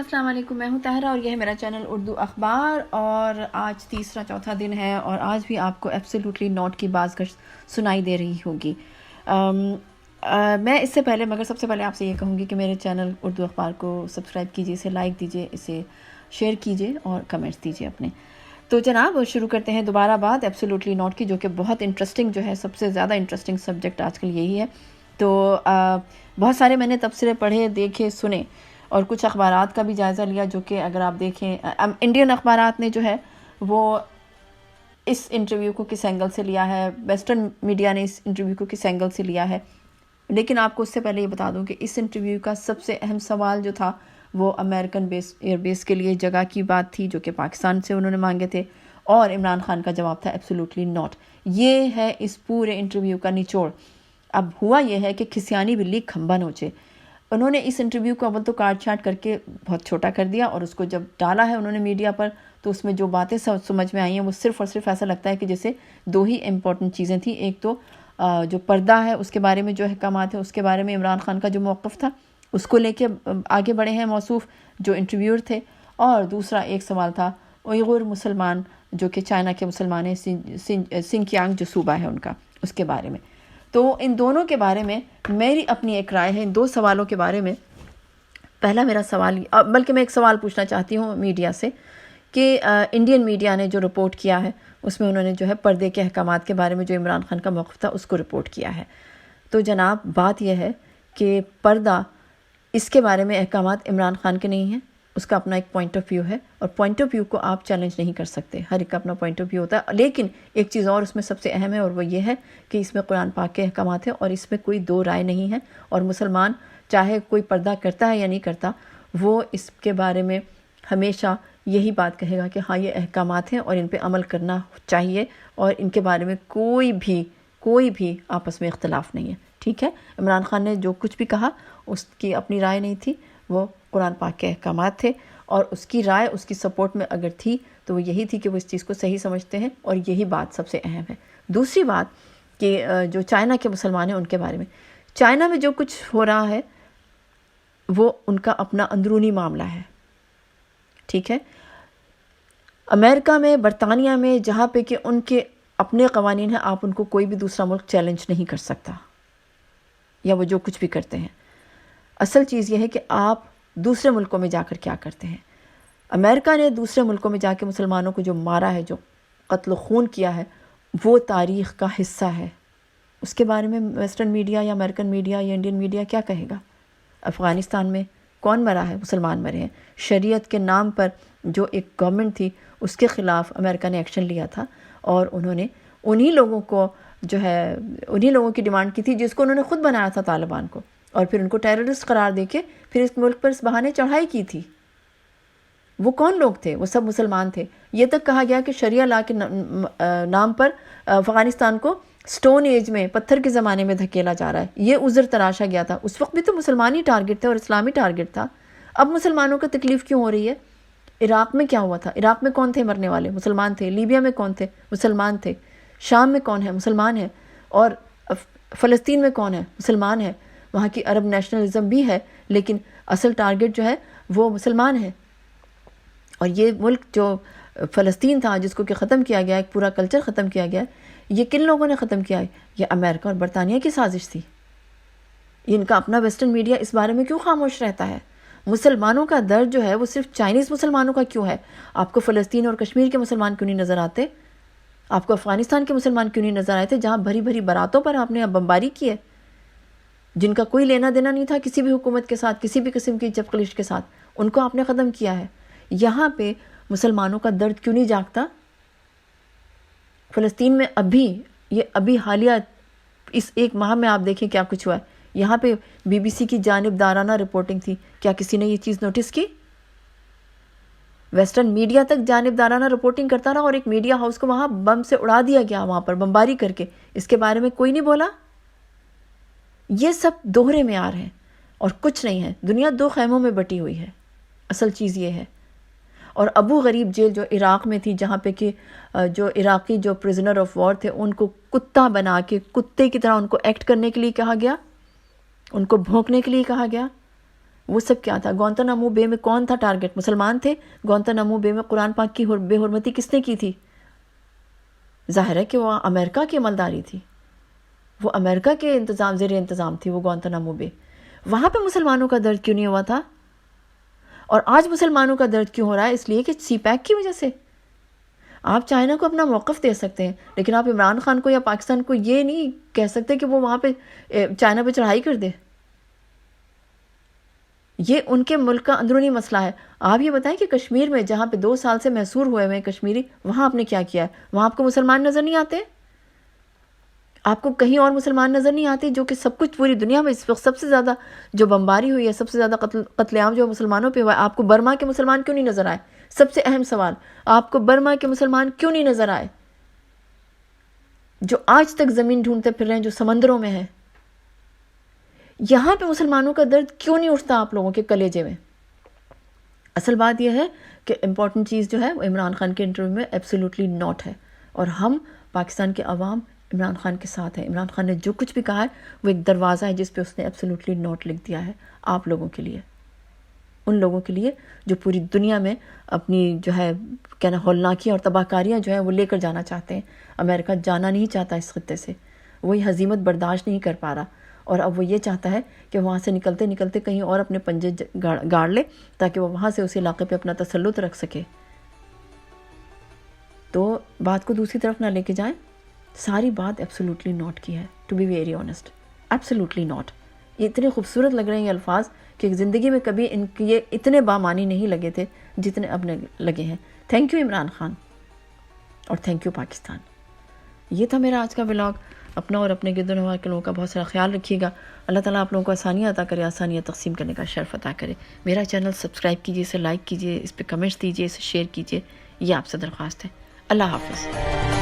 السلام علیکم، میں ہوں طاہرہ اور یہ ہے میرا چینل اردو اخبار، اور آج تیسرا چوتھا دن ہے اور آج بھی آپ کو ایبسلیوٹلی نوٹ کی بازگشت سنائی دے رہی ہوگی۔ میں اس سے پہلے سب سے پہلے آپ سے یہ کہوں گی کہ میرے چینل اردو اخبار کو سبسکرائب کیجیے، اسے لائک دیجیے، اسے شیئر کیجیے اور کمنٹس دیجیے اپنے۔ تو جناب شروع کرتے ہیں دوبارہ بات ایبسلیوٹلی نوٹ کی، جو کہ بہت انٹرسٹنگ جو ہے، سب سے زیادہ انٹرسٹنگ سبجیکٹ آج کل یہی ہے۔ تو بہت سارے میں نے تبصرے پڑھے، دیکھے، سنے اور کچھ اخبارات کا بھی جائزہ لیا، جو کہ اگر آپ دیکھیں انڈین اخبارات نے جو ہے وہ اس انٹرویو کو کس اینگل سے لیا ہے، ویسٹرن میڈیا نے اس انٹرویو کو کس اینگل سے لیا ہے۔ لیکن آپ کو اس سے پہلے یہ بتا دوں کہ اس انٹرویو کا سب سے اہم سوال جو تھا وہ امریکن ایئر بیس کے لیے جگہ کی بات تھی، جو کہ پاکستان سے انہوں نے مانگے تھے، اور عمران خان کا جواب تھا ایبسلیوٹلی ناٹ۔ یہ ہے اس پورے انٹرویو کا نچوڑ۔ اب ہوا یہ ہے کہ کھسیانی بلی کھمبا نوچے۔ انہوں نے اس انٹرویو کو اول تو کاٹ چھانٹ کر کے بہت چھوٹا کر دیا، اور اس کو جب ڈالا ہے انہوں نے میڈیا پر تو اس میں جو باتیں سمجھ میں آئی ہیں وہ صرف اور صرف ایسا لگتا ہے کہ جیسے دو ہی امپورٹنٹ چیزیں تھیں۔ ایک تو جو پردہ ہے اس کے بارے میں جو احکامات ہیں، اس کے بارے میں عمران خان کا جو موقف تھا اس کو لے کے آگے بڑھے ہیں موصوف جو انٹرویور تھے، اور دوسرا ایک سوال تھا اوئیغور مسلمان جو کہ چائنا کے مسلمان ہیں، سنکیانگ جو صوبہ ہے ان کا، اس کے بارے میں۔ تو ان دونوں کے بارے میں میری اپنی ایک رائے ہے، ان دو سوالوں کے بارے میں۔ پہلا میرا سوال، بلکہ میں ایک سوال پوچھنا چاہتی ہوں میڈیا سے کہ انڈین میڈیا نے جو رپورٹ کیا ہے اس میں انہوں نے جو ہے پردے کے احکامات کے بارے میں جو عمران خان کا موقف تھا اس کو رپورٹ کیا ہے۔ تو جناب بات یہ ہے کہ پردہ، اس کے بارے میں احکامات عمران خان کے نہیں ہیں، اس کا اپنا ایک پوائنٹ آف ویو ہے، اور پوائنٹ آف ویو کو آپ چیلنج نہیں کر سکتے، ہر ایک کا اپنا پوائنٹ آف ویو ہوتا ہے۔ لیکن ایک چیز اور اس میں سب سے اہم ہے، اور وہ یہ ہے کہ اس میں قرآن پاک کے احکامات ہیں اور اس میں کوئی دو رائے نہیں ہے، اور مسلمان چاہے کوئی پردہ کرتا ہے یا نہیں کرتا، وہ اس کے بارے میں ہمیشہ یہی بات کہے گا کہ ہاں یہ احکامات ہیں اور ان پہ عمل کرنا چاہیے، اور ان کے بارے میں کوئی بھی آپس میں اختلاف نہیں ہے۔ ٹھیک ہے، عمران خان نے جو کچھ بھی کہا اس کی اپنی رائے نہیں تھی، وہ قرآن پاک کے احکامات تھے، اور اس کی رائے اس کی سپورٹ میں اگر تھی تو وہ یہی تھی کہ وہ اس چیز کو صحیح سمجھتے ہیں، اور یہی بات سب سے اہم ہے۔ دوسری بات کہ جو چائنا کے مسلمان ہیں ان کے بارے میں، چائنا میں جو کچھ ہو رہا ہے وہ ان کا اپنا اندرونی معاملہ ہے۔ ٹھیک ہے، امریکہ میں، برطانیہ میں، جہاں پہ کہ ان کے اپنے قوانین ہیں، آپ ان کو کوئی بھی دوسرا ملک چیلنج نہیں کر سکتا، یا وہ جو کچھ بھی کرتے ہیں۔ اصل چیز یہ ہے کہ آپ دوسرے ملکوں میں جا کر کیا کرتے ہیں۔ امریکہ نے دوسرے ملکوں میں جا کے مسلمانوں کو جو مارا ہے، جو قتل و خون کیا ہے، وہ تاریخ کا حصہ ہے۔ اس کے بارے میں ویسٹرن میڈیا یا امریکن میڈیا یا انڈین میڈیا کیا کہے گا؟ افغانستان میں کون مرا ہے؟ مسلمان مرے ہیں۔ شریعت کے نام پر جو ایک گورنمنٹ تھی اس کے خلاف امریکہ نے ایکشن لیا تھا، اور انہوں نے انہی لوگوں کو جو ہے، انہی لوگوں کی ڈیمانڈ کی تھی جس کو انہوں نے خود بنایا تھا، طالبان کو، اور پھر ان کو ٹیررسٹ قرار دے کے پھر اس ملک پر اس بہانے چڑھائی کی تھی۔ وہ کون لوگ تھے؟ وہ سب مسلمان تھے۔ یہ تک کہا گیا کہ شریعہ لا کے نام پر افغانستان کو سٹون ایج میں، پتھر کے زمانے میں دھکیلا جا رہا ہے، یہ عذر تراشا گیا تھا۔ اس وقت بھی تو مسلمانی ٹارگٹ تھے اور اسلامی ٹارگٹ تھا۔ اب مسلمانوں کو تکلیف کیوں ہو رہی ہے؟ عراق میں کیا ہوا تھا؟ عراق میں کون تھے مرنے والے؟ مسلمان تھے۔ لیبیا میں کون تھے؟ مسلمان تھے۔ شام میں کون ہے؟ مسلمان ہیں۔ اور فلسطین میں کون ہے؟ مسلمان ہے۔ وہاں کی عرب نیشنلزم بھی ہے، لیکن اصل ٹارگٹ جو ہے وہ مسلمان ہے۔ اور یہ ملک جو فلسطین تھا جس کو کہ ختم کیا گیا، ایک پورا کلچر ختم کیا گیا، یہ کن لوگوں نے ختم کیا ہے؟ یہ امریکہ اور برطانیہ کی سازش تھی۔ ان کا اپنا ویسٹرن میڈیا اس بارے میں کیوں خاموش رہتا ہے؟ مسلمانوں کا درد جو ہے وہ صرف چائنیز مسلمانوں کا کیوں ہے؟ آپ کو فلسطین اور کشمیر کے مسلمان کیوں نہیں نظر آتے؟ آپ کو افغانستان کے مسلمان کیوں نہیں نظر آئے تھے، جہاں بھری بھری باراتوں پر آپ نے بمباری کی ہے، جن کا کوئی لینا دینا نہیں تھا کسی بھی حکومت کے ساتھ، کسی بھی قسم کی چپقلش کے ساتھ، ان کو آپ نے ختم کیا ہے۔ یہاں پہ مسلمانوں کا درد کیوں نہیں جاگتا؟ فلسطین میں ابھی حالیہ اس ایک ماہ میں آپ دیکھیں کیا کچھ ہوا ہے۔ یہاں پہ بی بی سی کی جانبدارانہ رپورٹنگ تھی، کیا کسی نے یہ چیز نوٹس کی؟ ویسٹرن میڈیا تک جانبدارانہ رپورٹنگ کرتا رہا، اور ایک میڈیا ہاؤس کو وہاں بم سے اڑا دیا گیا، وہاں پر بمباری کر کے، اس کے بارے میں کوئی نہیں بولا۔ یہ سب دوہرے معیار ہیں اور کچھ نہیں ہے۔ دنیا دو خیموں میں بٹی ہوئی ہے، اصل چیز یہ ہے۔ اور ابو غریب جیل جو عراق میں تھی، جہاں پہ کہ جو عراقی جو پرزنر آف وار تھے ان کو کتا بنا کے، کتے کی طرح ان کو ایکٹ کرنے کے لیے کہا گیا، ان کو بھونکنے کے لیے کہا گیا، وہ سب کیا تھا؟ گوانتانامو بے میں کون تھا ٹارگٹ؟ مسلمان تھے۔ گوانتانامو بے میں قرآن پاک کی بے حرمتی کس نے کی تھی؟ ظاہر ہے کہ وہ امریکہ کی عملداری تھی، وہ امریکہ کے انتظام زیر انتظام تھی وہ گوانتانامو بے۔ وہاں پہ مسلمانوں کا درد کیوں نہیں ہوا تھا؟ اور آج مسلمانوں کا درد کیوں ہو رہا ہے؟ اس لیے کہ سی پیک کی وجہ سے۔ آپ چائنا کو اپنا موقف دے سکتے ہیں، لیکن آپ عمران خان کو یا پاکستان کو یہ نہیں کہہ سکتے کہ وہ وہاں پہ چائنا پہ چڑھائی کر دے۔ یہ ان کے ملک کا اندرونی مسئلہ ہے۔ آپ یہ بتائیں کہ کشمیر میں جہاں پہ 2 سال سے محصور ہوئے ہوئے ہیں کشمیری، وہاں آپ نے کیا کیا ہے؟ وہاں آپ کو مسلمان نظر نہیں آتے؟ آپ کو کہیں اور مسلمان نظر نہیں آتے؟ جو کہ سب کچھ پوری دنیا میں اس وقت سب سے زیادہ جو بمباری ہوئی ہے، سب سے زیادہ قتل عام جو مسلمانوں پہ ہوا ہے، آپ کو برما کے مسلمان کیوں نہیں نظر آئے؟ سب سے اہم سوال، آپ کو برما کے مسلمان کیوں نہیں نظر آئے؟ جو آج تک زمین ڈھونڈتے پھر رہے ہیں، جو سمندروں میں ہیں۔ یہاں پہ مسلمانوں کا درد کیوں نہیں اٹھتا آپ لوگوں کے کلیجے میں؟ اصل بات یہ ہے کہ امپورٹنٹ چیز جو ہے وہ عمران خان کے انٹرویو میں ایبسولوٹلی ناٹ ہے، اور ہم پاکستان کے عوام عمران خان کے ساتھ ہیں۔ عمران خان نے جو کچھ بھی کہا ہے وہ ایک دروازہ ہے جس پہ اس نے ایبسولوٹلی ناٹ لکھ دیا ہے آپ لوگوں کے لیے، ان لوگوں کے لیے جو پوری دنیا میں اپنی جو ہے کہنا ہولناکیاں اور تباہ کاریاں جو ہیں وہ لے کر جانا چاہتے ہیں۔ امریکہ جانا نہیں چاہتا اس خطے سے، وہی ہزیمت برداشت نہیں کر پا رہا، اور اب وہ یہ چاہتا ہے کہ وہاں سے نکلتے نکلتے کہیں اور اپنے پنجے گاڑ لے تاکہ وہ وہاں سے اس علاقے پہ اپنا تسلط رکھ سکے۔ تو بات کو دوسری طرف نہ لے کے جائیں، ساری بات ایبسولوٹلی ناٹ کی ہے، to be very honest, absolutely not. یہ اتنے خوبصورت لگ رہے ہیں یہ الفاظ کہ زندگی میں کبھی ان کے یہ اتنے بامانی نہیں لگے تھے جتنے اب لگے ہیں۔ تھینک یو عمران خان، اور تھینک یو پاکستان۔ یہ تھا میرا آج کا ولاگ۔ اپنا اور اپنے گرد و نواح کے لوگوں کا بہت سارا خیال رکھیے گا۔ اللہ تعالیٰ آپ لوگوں کو آسانیاں عطا کرے، آسانیاں تقسیم کرنے کا شرف عطا کرے۔ میرا چینل سبسکرائب کیجیے، اسے لائک کیجیے، اس پہ کمنٹس دیجیے، اسے شیئر کیجیے، یہ آپ سے درخواست ہے۔ اللہ حافظ۔